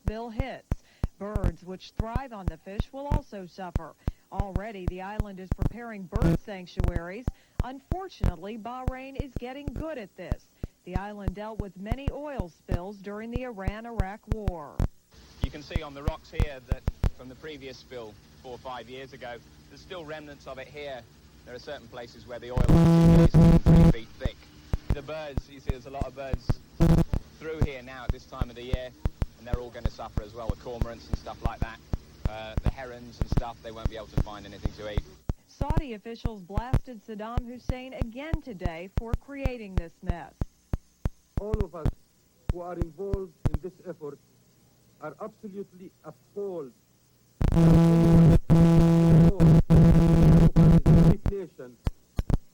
spill hits. Birds, which thrive on the fish, will also suffer. Already, the island is preparing bird sanctuaries. Unfortunately, Bahrain is getting good at this. The island dealt with many oil spills during the Iran-Iraq war. You can see on the rocks here that from the previous spill 4 or 5 years ago, there's still remnants of it here. There are certain places where the oil is 3 feet thick. The birds, you see there's a lot of birds through here now at this time of the year, and they're all going to suffer as well, the cormorants and stuff like that. The herons and stuff, they won't be able to find anything to eat. Saudi officials blasted Saddam Hussein again today for creating this mess. All of us who are involved in this effort are absolutely appalled that anyone in a weak nation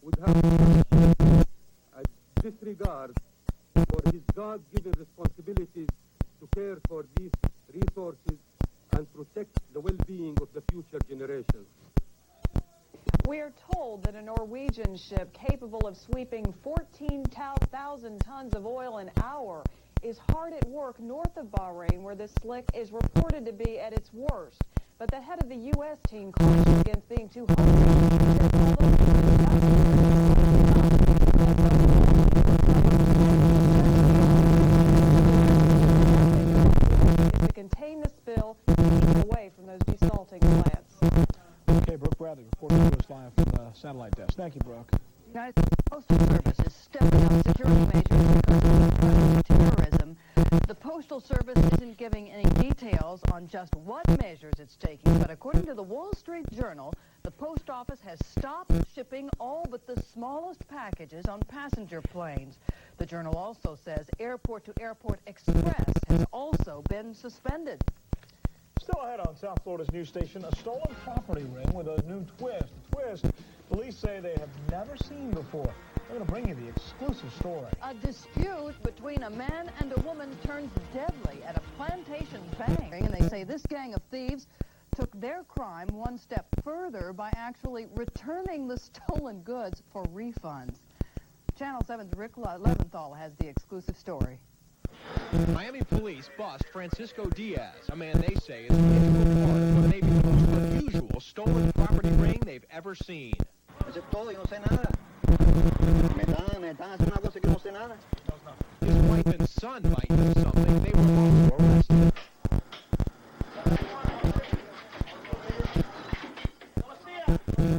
would have a disregard for his God-given responsibilities to care for these resources and protect the well-being of the future generations. We are told that a Norwegian ship capable of sweeping 14,000 tons of oil an hour is hard at work north of Bahrain, where the slick is reported to be at its worst. But the head of the U.S. team cautions against being too to contain the spill and keep it away from those desalting plants. Okay, Brooke Bradley reporting to us live from the satellite desk. Thank you, Brooke. The United States Postal Service is stepping up security measures because of the threat of terrorism. The Postal Service isn't giving any details on just what measures it's taking, but according to the Wall Street Journal, the post office has stopped shipping all but the smallest packages on passenger planes. The Journal also says airport-to-airport express has also been suspended. Still ahead on South Florida's news station, a stolen property ring with a new twist. A twist police say they have never seen before. We're going to bring you the exclusive story. A dispute between a man and a woman turns deadly at a plantation bank. And they say this gang of thieves took their crime one step further by actually returning the stolen goods for refunds. Channel 7's Rick Leventhal has the exclusive story. Miami police bust Francisco Diaz, a man they say is an integral part of what may be the most unusual stolen property ring they've ever seen. Eso es todo, yo no sé nada. Me están haciendo una cosa que no sé nada. His wife and son might know something. They were also arrested.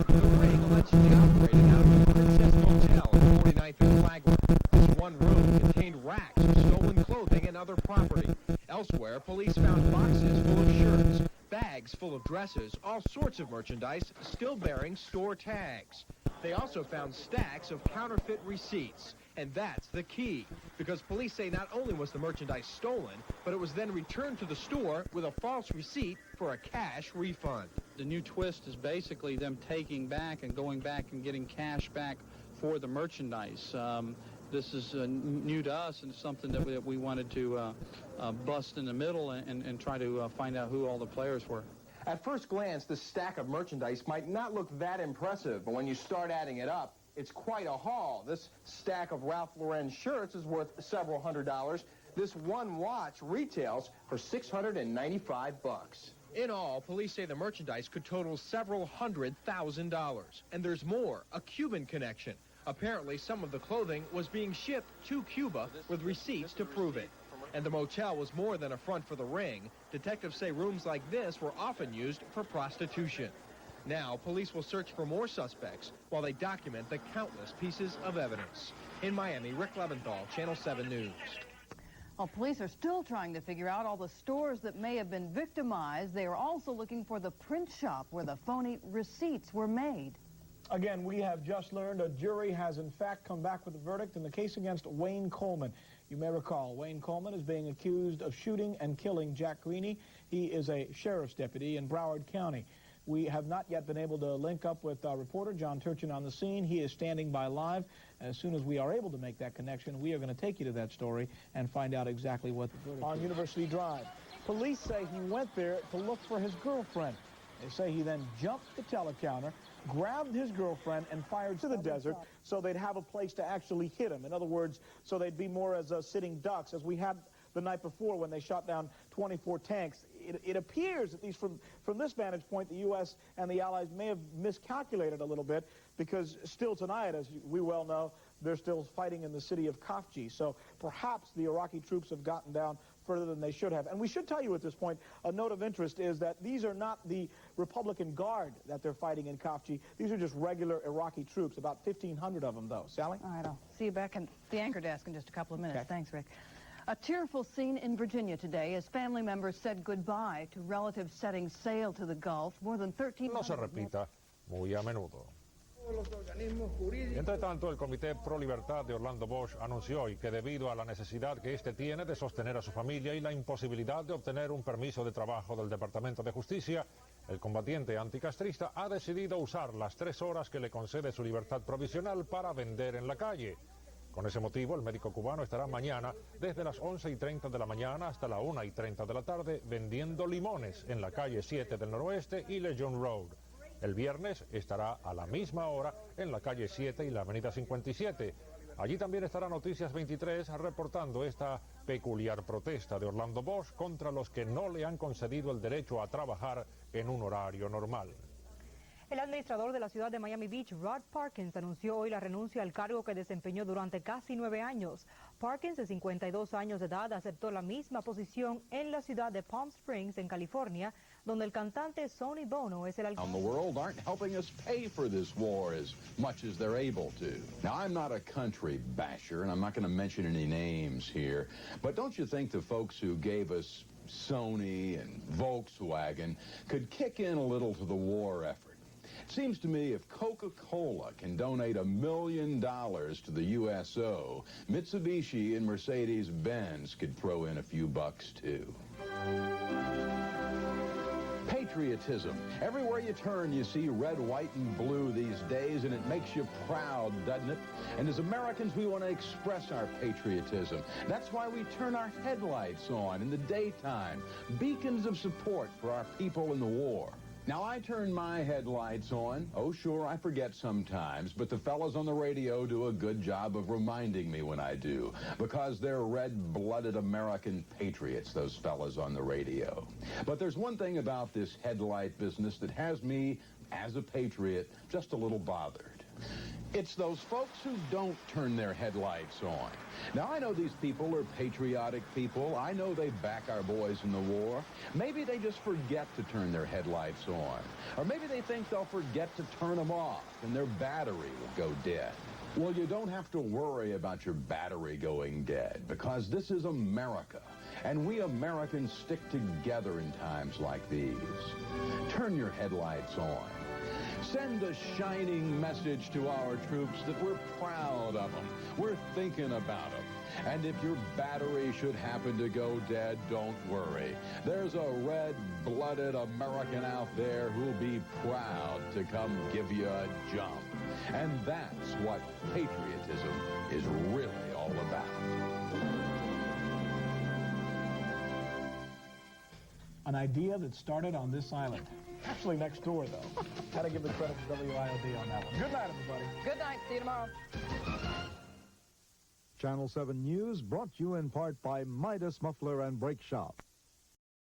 The ring allegedly operated out of the Princess Hotel at 49th and Flagler. This one room contained racks of stolen clothing and other property. Elsewhere, police found boxes full of shirts, bags full of dresses, all sorts of merchandise still bearing store tags. They also found stacks of counterfeit receipts. And that's the key, because police say not only was the merchandise stolen, but it was then returned to the store with a false receipt for a cash refund. The new twist is basically them taking back and going back and getting cash back for the merchandise. This is new to us and something that we wanted to bust in the middle and try to find out who all the players were. At first glance, this stack of merchandise might not look that impressive, but when you start adding it up, it's quite a haul. This stack of Ralph Lauren shirts is worth several $100s. This one watch retails for $695. In all, police say the merchandise could total several $100,000. And there's more, a Cuban connection. Apparently, some of the clothing was being shipped to Cuba with receipts to prove it. And the motel was more than a front for the ring. Detectives say rooms like this were often used for prostitution. Now, police will search for more suspects while they document the countless pieces of evidence. In Miami, Rick Leventhal, Channel 7 News. Well, police are still trying to figure out all the stores that may have been victimized. They are also looking for the print shop where the phony receipts were made. Again, we have just learned a jury has in fact come back with a verdict in the case against Wayne Coleman. You may recall, Wayne Coleman is being accused of shooting and killing Jack Greeny. He is a sheriff's deputy in Broward County. We have not yet been able to link up with our reporter, John Turchin, on the scene. He is standing by live. As soon as we are able to make that connection, we are going to take you to that story and find out exactly what the verdict is. On University Drive, police say he went there to look for his girlfriend. They say he then jumped the telecounter, grabbed his girlfriend, and fired to the desert so they'd have a place to actually hit him. In other words, so they'd be more as sitting ducks. As we had the night before when they shot down 24 tanks. It appears, at least from this vantage point, the U.S. and the Allies may have miscalculated a little bit, because still tonight, as we well know, they're still fighting in the city of Khafji. So perhaps the Iraqi troops have gotten down further than they should have. And we should tell you at this point, a note of interest is that these are not the Republican Guard that they're fighting in Khafji. These are just regular Iraqi troops, about 1,500 of them, though. Sally? All right, I'll see you back at the anchor desk in just a couple of minutes. Okay. Thanks, Rick. A tearful scene in Virginia today as family members said goodbye to relatives setting sail to the Gulf. More than 13... No se repita muy a menudo. Entre tanto, el Comité Pro Libertad de Orlando Bosch anunció hoy que debido a la necesidad que éste tiene de sostener a su familia y la imposibilidad de obtener un permiso de trabajo del Departamento de Justicia, el combatiente anticastrista ha decidido usar las 3 horas que le concede su libertad provisional para vender en la calle. Con ese motivo, el médico cubano estará mañana desde las 11:30 de la mañana hasta la 1:30 de la tarde vendiendo limones en la calle 7 del Noroeste y Legion Road. El viernes estará a la misma hora en la calle 7 y la avenida 57. Allí también estará Noticias 23 reportando esta peculiar protesta de Orlando Bosch contra los que no le han concedido el derecho a trabajar en un horario normal. El administrador de la ciudad de Miami Beach, Rod Parkins, anunció hoy la renuncia al cargo que desempeñó durante casi 9 años. Parkins, de 52 años de edad, aceptó la misma posición en la ciudad de Palm Springs, en California, donde el cantante Sonny Bono es el alcalde. The world aren't helping us pay for this war as much as they're able to. Now, I'm not a country basher, and I'm not going to mention any names here, but don't you think the folks who gave us Sony and Volkswagen could kick in a little to the war effort? It seems to me if Coca-Cola can donate $1 million to the USO, Mitsubishi and Mercedes-Benz could throw in a few bucks, too. Patriotism. Everywhere you turn, you see red, white, and blue these days, and it makes you proud, doesn't it? And as Americans, we want to express our patriotism. That's why we turn our headlights on in the daytime, beacons of support for our people in the war. Now, I turn my headlights on. Oh, sure, I forget sometimes, but the fellas on the radio do a good job of reminding me when I do, because they're red-blooded American patriots, those fellas on the radio. But there's one thing about this headlight business that has me, as a patriot, just a little bothered. It's those folks who don't turn their headlights on. Now, I know these people are patriotic people. I know they back our boys in the war. Maybe they just forget to turn their headlights on. Or maybe they think they'll forget to turn them off and their battery will go dead. Well, you don't have to worry about your battery going dead, because this is America, and we Americans stick together in times like these. Turn your headlights on. Send a shining message to our troops that we're proud of them. We're thinking about them. And if your battery should happen to go dead, don't worry. There's a red-blooded American out there who'll be proud to come give you a jump. And that's what patriotism is really all about. An idea that started on this island. Actually next door, though. Got to give the credit to WIOD on that one. Good night, everybody. Good night. See you tomorrow. Channel 7 News brought to you in part by Midas Muffler and Brake Shop.